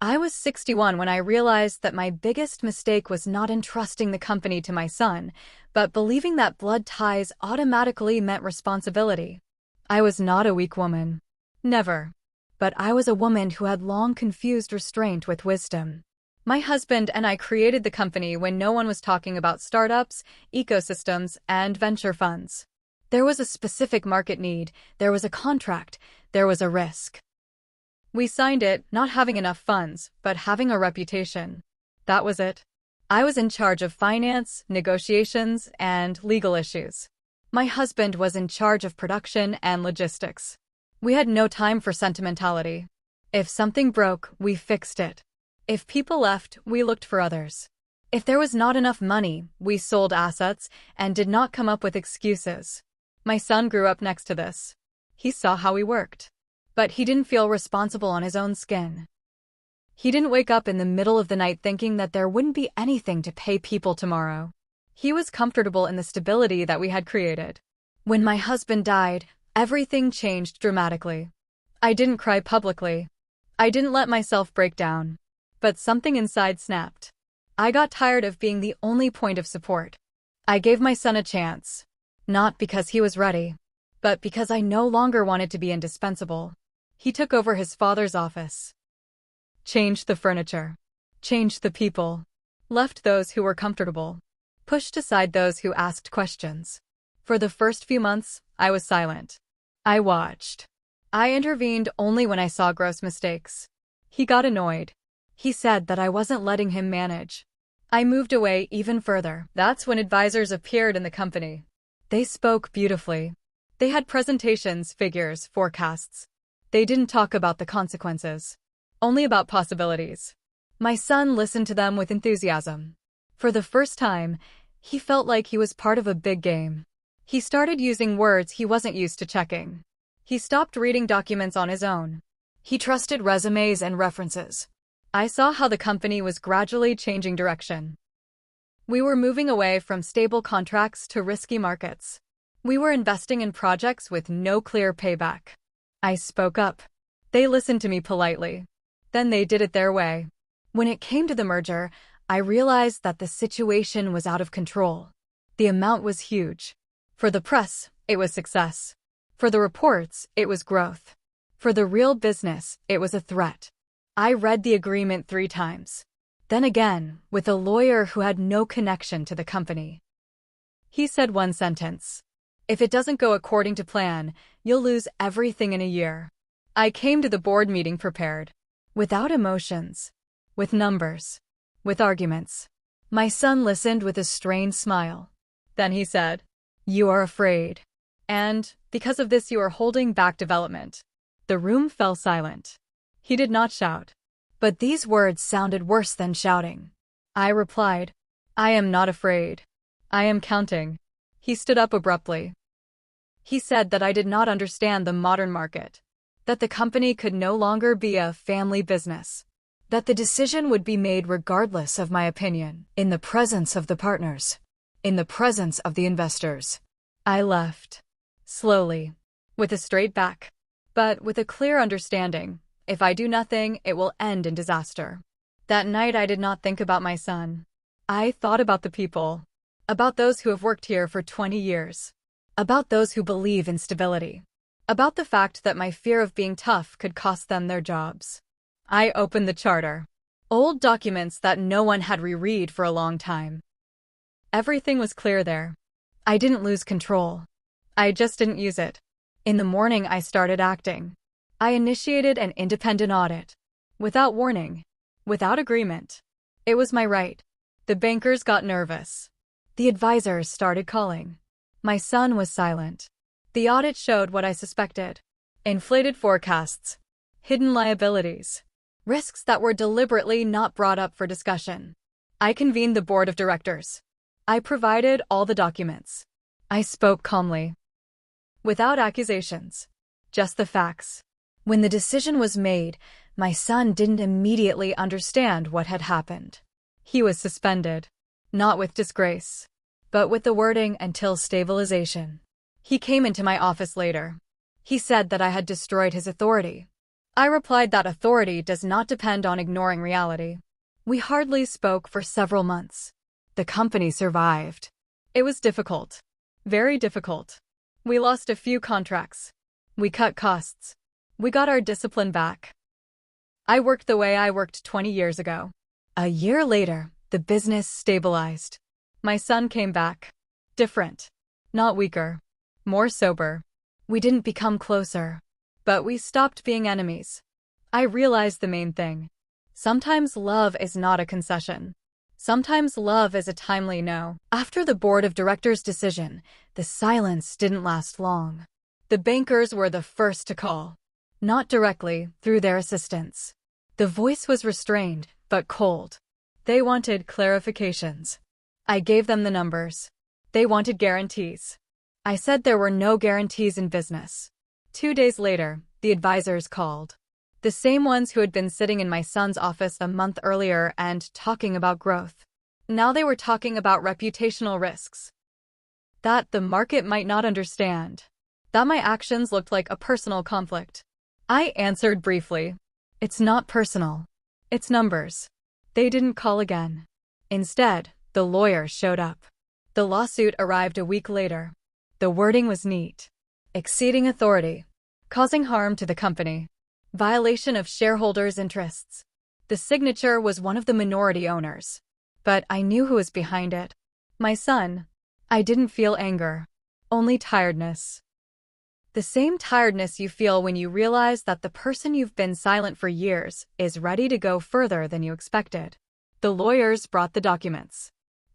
I was 61 when I realized that my biggest mistake was not entrusting the company to my son, but believing that blood ties automatically meant responsibility. I was not a weak woman. Never. But I was a woman who had long confused restraint with wisdom. My husband and I created the company when no one was talking about startups, ecosystems, and venture funds. There was a specific market need, there was a contract, there was a risk. We signed it, not having enough funds, but having a reputation. That was it. I was in charge of finance, negotiations, and legal issues. My husband was in charge of production and logistics. We had no time for sentimentality. If something broke, we fixed it. If people left, we looked for others. If there was not enough money, we sold assets and did not come up with excuses. My son grew up next to this. He saw how we worked. But he didn't feel responsible on his own skin. He didn't wake up in the middle of the night thinking that there wouldn't be anything to pay people tomorrow. He was comfortable in the stability that we had created. When my husband died, everything changed dramatically. I didn't cry publicly. I didn't let myself break down. But something inside snapped. I got tired of being the only point of support. I gave my son a chance. Not because he was ready, but because I no longer wanted to be indispensable. He took over his father's office. Changed the furniture. Changed the people. Left those who were comfortable. Pushed aside those who asked questions. For the first few months, I was silent. I watched. I intervened only when I saw gross mistakes. He got annoyed. He said that I wasn't letting him manage. I moved away even further. That's when advisors appeared in the company. They spoke beautifully. They had presentations, figures, forecasts. They didn't talk about the consequences, only about possibilities. My son listened to them with enthusiasm. For the first time, he felt like he was part of a big game. He started using words he wasn't used to checking. He stopped reading documents on his own. He trusted resumes and references. I saw how the company was gradually changing direction. We were moving away from stable contracts to risky markets. We were investing in projects with no clear payback. I spoke up. They listened to me politely. Then they did it their way. When it came to the merger, I realized that the situation was out of control. The amount was huge. For the press, it was success. For the reports, it was growth. For the real business, it was a threat. I read the agreement 3 times. Then again, with a lawyer who had no connection to the company. He said one sentence. If it doesn't go according to plan, you'll lose everything in a year. I came to the board meeting prepared. Without emotions. With numbers. With arguments. My son listened with a strained smile. Then he said, "You are afraid. And, because of this you are holding back development." The room fell silent. He did not shout. But these words sounded worse than shouting. I replied, "I am not afraid. I am counting." He stood up abruptly. He said that I did not understand the modern market, that the company could no longer be a family business, that the decision would be made regardless of my opinion, in the presence of the partners, in the presence of the investors. I left. Slowly. With a straight back. But with a clear understanding. If I do nothing, it will end in disaster. That night I did not think about my son. I thought about the people. About those who have worked here for 20 years. About those who believe in stability. About the fact that my fear of being tough could cost them their jobs. I opened the charter. Old documents that no one had reread for a long time. Everything was clear there. I didn't lose control. I just didn't use it. In the morning I started acting. I initiated an independent audit. Without warning. Without agreement. It was my right. The bankers got nervous. The advisors started calling. My son was silent. The audit showed what I suspected. Inflated forecasts. Hidden liabilities. Risks that were deliberately not brought up for discussion. I convened the board of directors. I provided all the documents. I spoke calmly. Without accusations. Just the facts. When the decision was made, my son didn't immediately understand what had happened. He was suspended. Not with disgrace, but with the wording "until stabilization." He came into my office later. He said that I had destroyed his authority. I replied that authority does not depend on ignoring reality. We hardly spoke for several months. The company survived. It was difficult. Very difficult. We lost a few contracts. We cut costs. We got our discipline back. I worked the way I worked 20 years ago. A year later, the business stabilized. My son came back. Different. Not weaker. More sober. We didn't become closer. But we stopped being enemies. I realized the main thing. Sometimes love is not a concession. Sometimes love is a timely no. After the board of directors' decision, the silence didn't last long. The bankers were the first to call. Not directly, through their assistants. The voice was restrained, but cold. They wanted clarifications. I gave them the numbers. They wanted guarantees. I said there were no guarantees in business. 2 days later, the advisors called. The same ones who had been sitting in my son's office a month earlier and talking about growth. Now they were talking about reputational risks. That the market might not understand. That my actions looked like a personal conflict. I answered briefly. It's not personal. It's numbers. They didn't call again. Instead, the lawyer showed up. The lawsuit arrived a week later. The wording was neat. Exceeding authority. Causing harm to the company. Violation of shareholders' interests. The signature was one of the minority owners. But I knew who was behind it. My son. I didn't feel anger. Only tiredness. The same tiredness you feel when you realize that the person you've been silent for years is ready to go further than you expected. The lawyers brought the documents.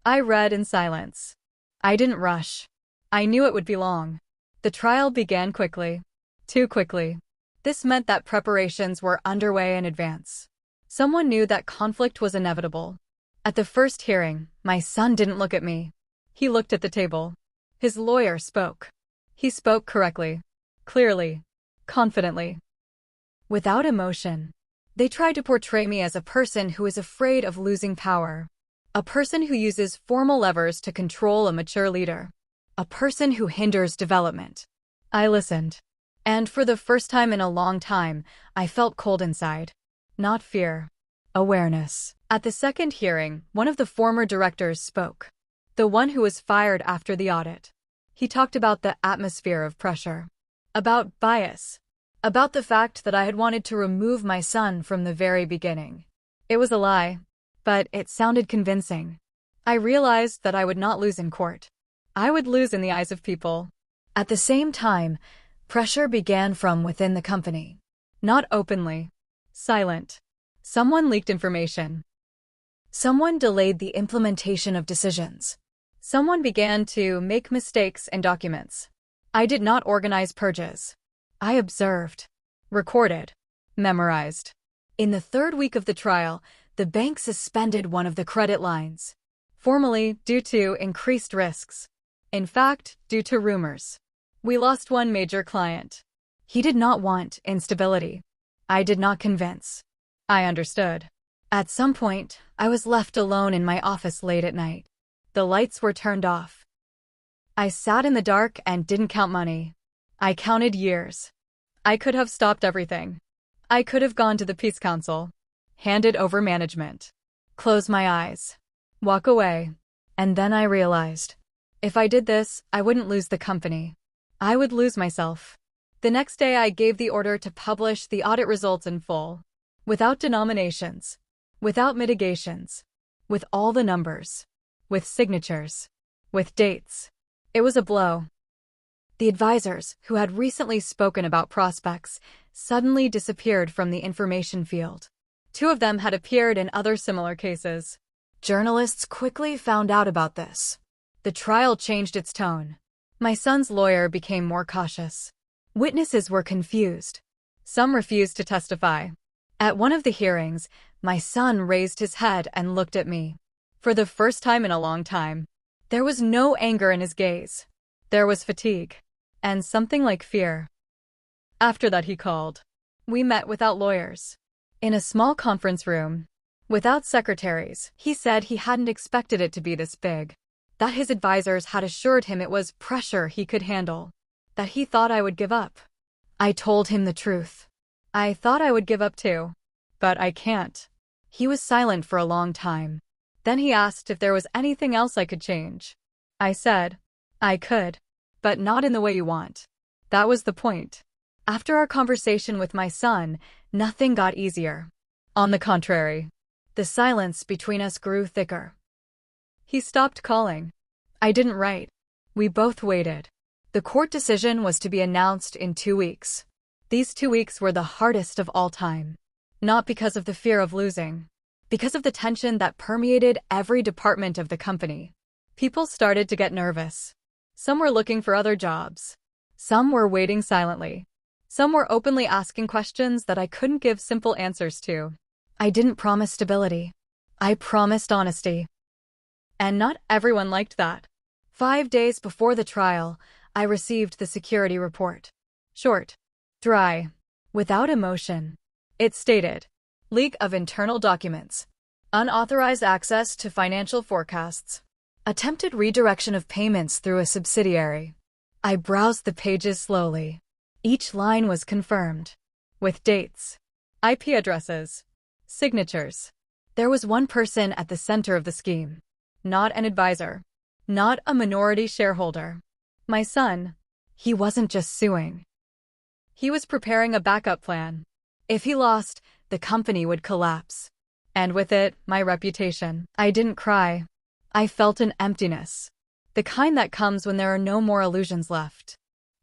I read in silence. I didn't rush. I knew it would be long. The trial began quickly. Too quickly. This meant that preparations were underway in advance. Someone knew that conflict was inevitable. At the first hearing, my son didn't look at me. He looked at the table. His lawyer spoke. He spoke correctly. Clearly. Confidently. Without emotion. They tried to portray me as a person who is afraid of losing power. A person who uses formal levers to control a mature leader. A person who hinders development. I listened. And for the first time in a long time, I felt cold inside. Not fear. Awareness. At the second hearing, one of the former directors spoke. The one who was fired after the audit. He talked about the atmosphere of pressure. About bias. About the fact that I had wanted to remove my son from the very beginning. It was a lie, but it sounded convincing. I realized that I would not lose in court. I would lose in the eyes of people. At the same time, pressure began from within the company. Not openly. Silent. Someone leaked information. Someone delayed the implementation of decisions. Someone began to make mistakes in documents. I did not organize purges. I observed, recorded, memorized. In the third week of the trial, the bank suspended one of the credit lines. Formally, due to increased risks. In fact, due to rumors. We lost one major client. He did not want instability. I did not convince. I understood. At some point, I was left alone in my office late at night. The lights were turned off. I sat in the dark and didn't count money. I counted years. I could have stopped everything. I could have gone to the Peace Council, handed over management, close my eyes, walk away. And then I realized, if I did this, I wouldn't lose the company. I would lose myself. The next day I gave the order to publish the audit results in full, without denominations, without mitigations, with all the numbers, with signatures, with dates. It was a blow. The advisors, who had recently spoken about prospects, suddenly disappeared from the information field. 2 of them had appeared in other similar cases. Journalists quickly found out about this. The trial changed its tone. My son's lawyer became more cautious. Witnesses were confused. Some refused to testify. At one of the hearings, my son raised his head and looked at me. For the first time in a long time. There was no anger in his gaze. There was fatigue. And something like fear. After that he called. We met without lawyers. In a small conference room. Without secretaries. He said he hadn't expected it to be this big. That his advisors had assured him it was pressure he could handle. That he thought I would give up. I told him the truth. I thought I would give up too. But I can't. He was silent for a long time. Then he asked if there was anything else I could change. I said, I could. But not in the way you want. That was the point. After our conversation with my son, nothing got easier. On the contrary, the silence between us grew thicker. He stopped calling. I didn't write. We both waited. The court decision was to be announced in 2 weeks. These 2 weeks were the hardest of all time. Not because of the fear of losing. Because of the tension that permeated every department of the company. People started to get nervous. Some were looking for other jobs. Some were waiting silently. Some were openly asking questions that I couldn't give simple answers to. I didn't promise stability. I promised honesty. And not everyone liked that. 5 days before the trial, I received the security report. Short, dry, without emotion. It stated, leak of internal documents, unauthorized access to financial forecasts, attempted redirection of payments through a subsidiary. I browsed the pages slowly. Each line was confirmed, with dates, IP addresses, signatures. There was one person at the center of the scheme. Not an advisor. Not a minority shareholder. My son. He wasn't just suing. He was preparing a backup plan. If he lost, the company would collapse. And with it, my reputation. I didn't cry. I felt an emptiness. The kind that comes when there are no more illusions left.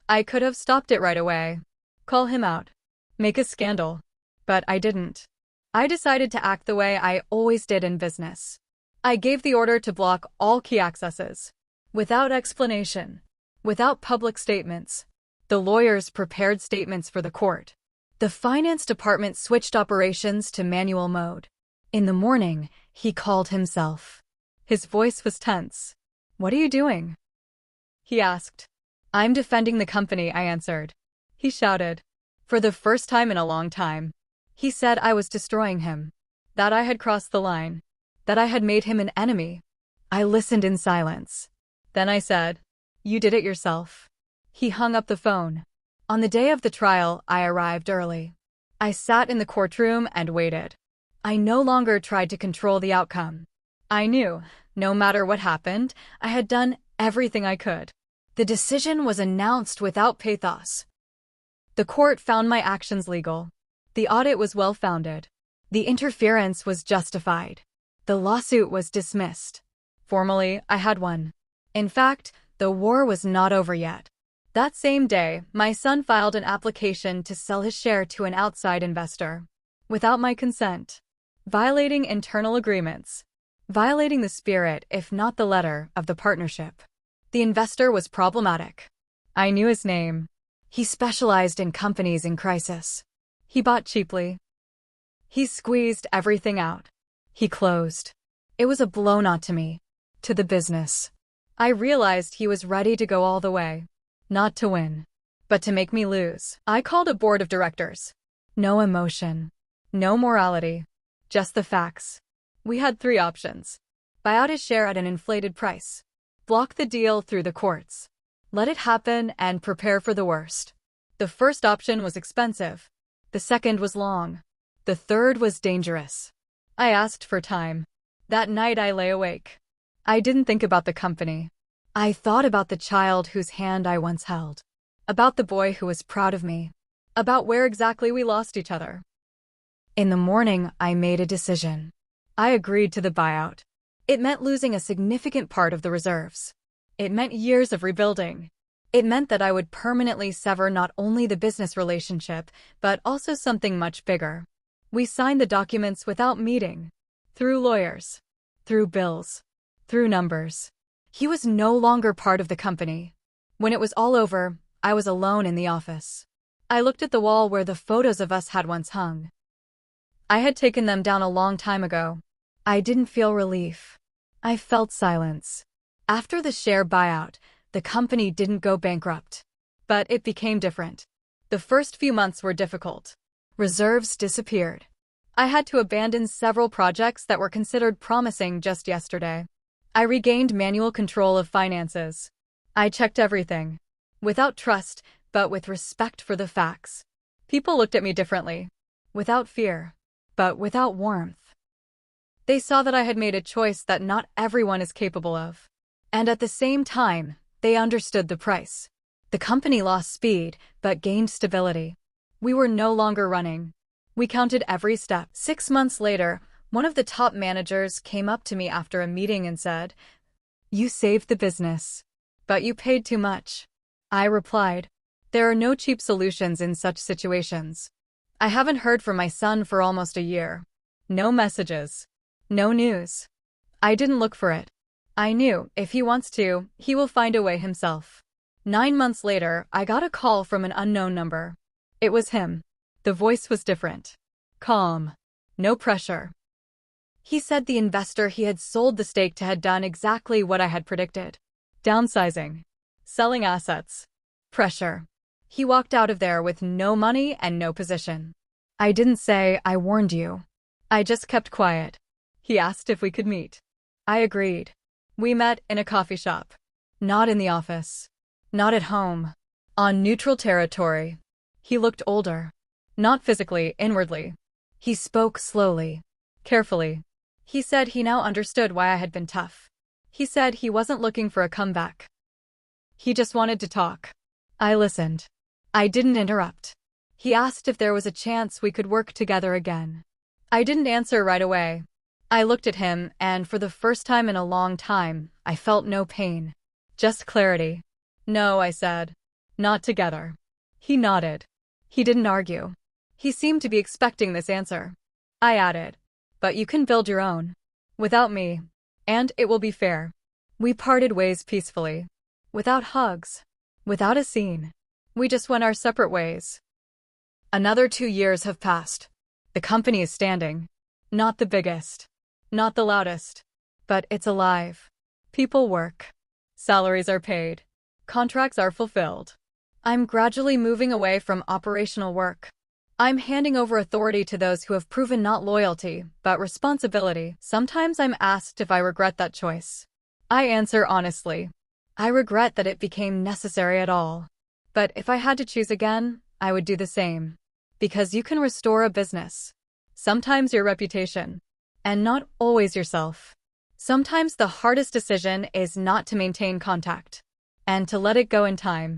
I could have stopped it right away. Call him out. Make a scandal. But I didn't. I decided to act the way I always did in business. I gave the order to block all key accesses. Without explanation. Without public statements. The lawyers prepared statements for the court. The finance department switched operations to manual mode. In the morning, he called himself. His voice was tense. What are you doing? He asked. I'm defending the company, I answered. He shouted. For the first time in a long time. He said I was destroying him. That I had crossed the line. That I had made him an enemy. I listened in silence. Then I said, you did it yourself. He hung up the phone. On the day of the trial, I arrived early. I sat in the courtroom and waited. I no longer tried to control the outcome. I knew, no matter what happened, I had done everything I could. The decision was announced without pathos. The court found my actions legal. The audit was well-founded. The interference was justified. The lawsuit was dismissed. Formally, I had won. In fact, the war was not over yet. That same day, my son filed an application to sell his share to an outside investor. Without my consent. Violating internal agreements. Violating the spirit, if not the letter, of the partnership. The investor was problematic. I knew his name. He specialized in companies in crisis. He bought cheaply. He squeezed everything out. He closed. It was a blow not to me, to the business. I realized he was ready to go all the way. Not to win, but to make me lose. I called a board of directors. No emotion. No morality. Just the facts. We had 3 options. Buy out his share at an inflated price. Block the deal through the courts. Let it happen and prepare for the worst. The first option was expensive. The second was long. The third was dangerous. I asked for time. That night I lay awake. I didn't think about the company. I thought about the child whose hand I once held. About the boy who was proud of me. About where exactly we lost each other. In the morning, I made a decision. I agreed to the buyout. It meant losing a significant part of the reserves. It meant years of rebuilding. It meant that I would permanently sever not only the business relationship, but also something much bigger. We signed the documents without meeting. Through lawyers. Through bills. Through numbers. He was no longer part of the company. When it was all over, I was alone in the office. I looked at the wall where the photos of us had once hung. I had taken them down a long time ago. I didn't feel relief. I felt silence. After the share buyout, the company didn't go bankrupt. But it became different. The first few months were difficult. Reserves disappeared. I had to abandon several projects that were considered promising just yesterday. I regained manual control of finances. I checked everything. Without trust, but with respect for the facts. People looked at me differently, without fear, but without warmth. They saw that I had made a choice that not everyone is capable of. And at the same time, they understood the price. The company lost speed, but gained stability. We were no longer running. We counted every step. 6 months later, one of the top managers came up to me after a meeting and said, "You saved the business, but you paid too much." I replied, "There are no cheap solutions in such situations." I haven't heard from my son for almost a year. No messages. No news. I didn't look for it. I knew, if he wants to, he will find a way himself. 9 months later, I got a call from an unknown number. It was him. The voice was different. Calm. No pressure. He said the investor he had sold the stake to had done exactly what I had predicted. Downsizing. Selling assets. Pressure. He walked out of there with no money and no position. I didn't say, "I warned you." I just kept quiet. He asked if we could meet. I agreed. We met in a coffee shop. Not in the office. Not at home. On neutral territory. He looked older. Not physically, inwardly. He spoke slowly. Carefully. He said he now understood why I had been tough. He said he wasn't looking for a comeback. He just wanted to talk. I listened. I didn't interrupt. He asked if there was a chance we could work together again. I didn't answer right away. I looked at him, and for the first time in a long time, I felt no pain. Just clarity. "No," I said. "Not together." He nodded. He didn't argue. He seemed to be expecting this answer. I added, "But you can build your own. Without me. And it will be fair." We parted ways peacefully. Without hugs. Without a scene. We just went our separate ways. Another 2 years have passed. The company is standing. Not the biggest. Not the loudest. But it's alive. People work. Salaries are paid. Contracts are fulfilled. I'm gradually moving away from operational work. I'm handing over authority to those who have proven not loyalty, but responsibility. Sometimes I'm asked if I regret that choice. I answer honestly. I regret that it became necessary at all. But if I had to choose again, I would do the same. Because you can restore a business. Sometimes your reputation. And not always yourself. Sometimes the hardest decision is not to maintain contact. And to let it go in time.